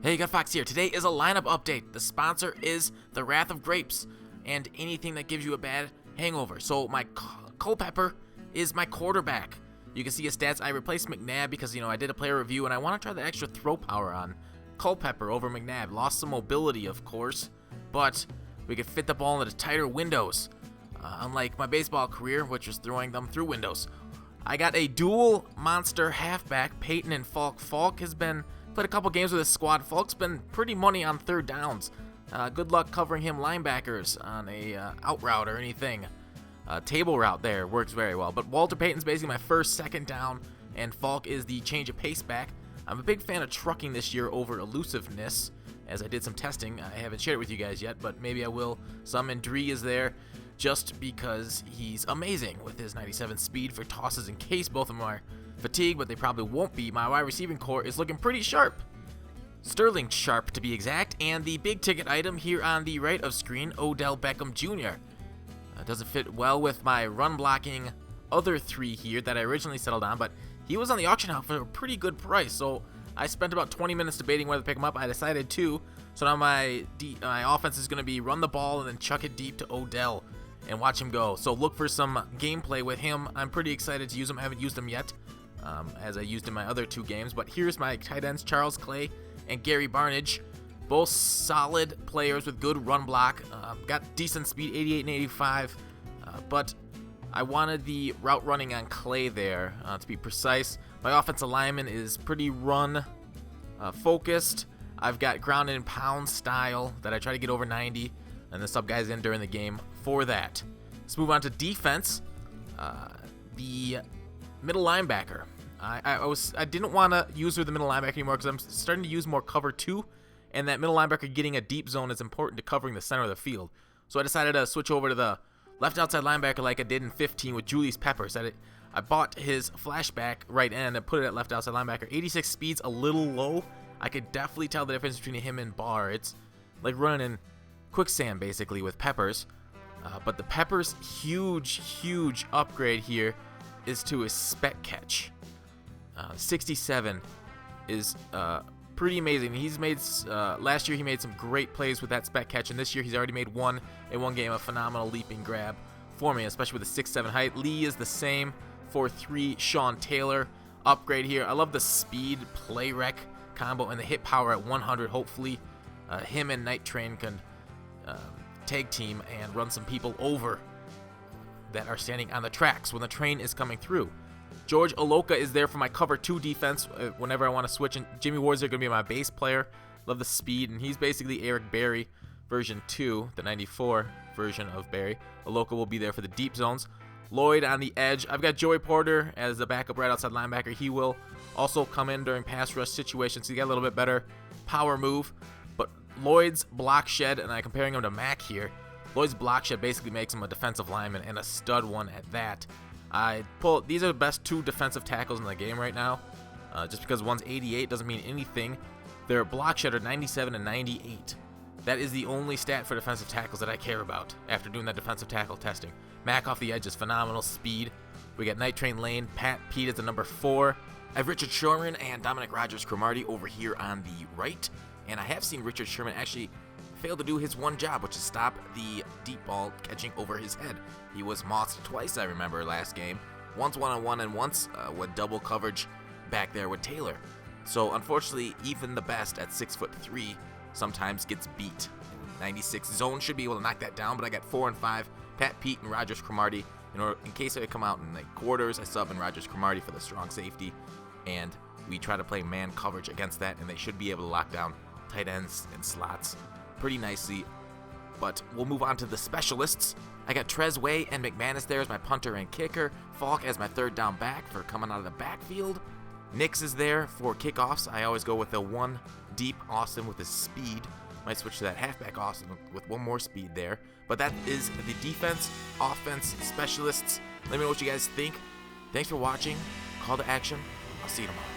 Hey, GutFoxx here. Today is a lineup update. The sponsor is the Wrath of Grapes and anything that gives you a bad hangover. So my Culpepper is my quarterback. You can see his stats. I replaced McNabb because, I did a player review and I want to try the extra throw power on Culpepper over McNabb. Lost some mobility, of course, but we could fit the ball into tighter windows. Unlike my baseball career, which was throwing them through windows. I got a dual monster halfback, Peyton and Falk. Falk has been played a couple games with his squad. Falk's been pretty money on third downs. Good luck covering him linebackers on a out route or anything. Table route there works very well. But Walter Payton's basically my first, second down, and Falk is the change of pace back. I'm a big fan of trucking this year over elusiveness, as I did some testing. I haven't shared it with you guys yet, but maybe I will. Some, and Dree is there just because he's amazing with his 97 speed for tosses in case both of them are fatigued, but they probably won't be. My wide receiving core is looking pretty sharp. Sterling sharp, to be exact. And the big ticket item here on the right of screen, Odell Beckham Jr. Doesn't fit well with my run blocking other three here that I originally settled on, but he was on the auction house for a pretty good price, so I spent about 20 minutes debating whether to pick him up. I decided to, so now my offense is going to be run the ball and then chuck it deep to Odell and watch him go. So look for some gameplay with him. I'm pretty excited to use him. I haven't used him yet, as I used in my other two games. But here's my tight ends, Charles Clay and Gary Barnidge. Both solid players with good run block. Got decent speed, 88 and 85. But I wanted the route running on Clay there, to be precise. My offensive lineman is pretty run focused. I've got ground and pound style that I try to get over 90, and the sub guys in during the game for that. Let's move on to defense. The middle linebacker. I didn't want to use her the middle linebacker anymore because I'm starting to use more cover 2, and that middle linebacker getting a deep zone is important to covering the center of the field. So I decided to switch over to the left outside linebacker like I did in 15 with Julius Peppers. I bought his flashback right end and put it at left outside linebacker. 86 speed's a little low. I could definitely tell the difference between him and Barr. It's like running in quicksand basically with Peppers. But the Peppers huge upgrade here is to his spec catch. 67 is pretty amazing. He's made last year he made some great plays with that spec catch, and this year he's already made one in one game, a phenomenal leaping grab for me, especially with the 6'7" height. Lee is the same for 3. Sean Taylor upgrade here. I love the speed play rec combo and the hit power at 100. Hopefully him and Night Train can tag team and run some people over that are standing on the tracks when the train is coming through. George Aloka is there for my cover 2 defense whenever I want to switch, and Jimmy Ward's going to be my base player. Love the speed, and he's basically Eric Berry version 2, the 94 version of Berry. Aloka will be there for the deep zones. Lloyd on the edge. I've got Joey Porter as the backup right outside linebacker. He will also come in during pass rush situations. He got a little bit better power move, but Lloyd's block shed, and I'm comparing him to Mack here. Lloyd's block shed basically makes him a defensive lineman and a stud one at that. These are the best 2 defensive tackles in the game right now. Just because one's 88 doesn't mean anything. Their block shed are 97 and 98. That is the only stat for defensive tackles that I care about after doing that defensive tackle testing. Mack off the edge is phenomenal speed. We got Night Train Lane. Pat Pete is the number 4. I have Richard Sherman and Dominic Rodgers-Cromartie over here on the right. And I have seen Richard Sherman actually failed to do his one job, which is stop the deep ball catching over his head. He was mossed twice, I remember, last game. Once one-on-one and once with double coverage back there with Taylor. So unfortunately, even the best at 6'3" sometimes gets beat. 96 zone should be able to knock that down, but I got 4 and 5, Pat Pete and Rodgers-Cromartie. In case I come out in the quarters, I sub in Rodgers-Cromartie for the strong safety, and we try to play man coverage against that, and they should be able to lock down tight ends and slots pretty nicely. But we'll move on to the specialists. I got Trez Way and McManus there as my punter and kicker. Falk as my third down back for coming out of the backfield. Nix is there for kickoffs. I always go with the 1 deep Austin with his speed. Might switch to that halfback Austin with 1 more speed there. But that is the defense, offense, specialists. Let me know what you guys think. Thanks for watching. Call to action. I'll see you tomorrow.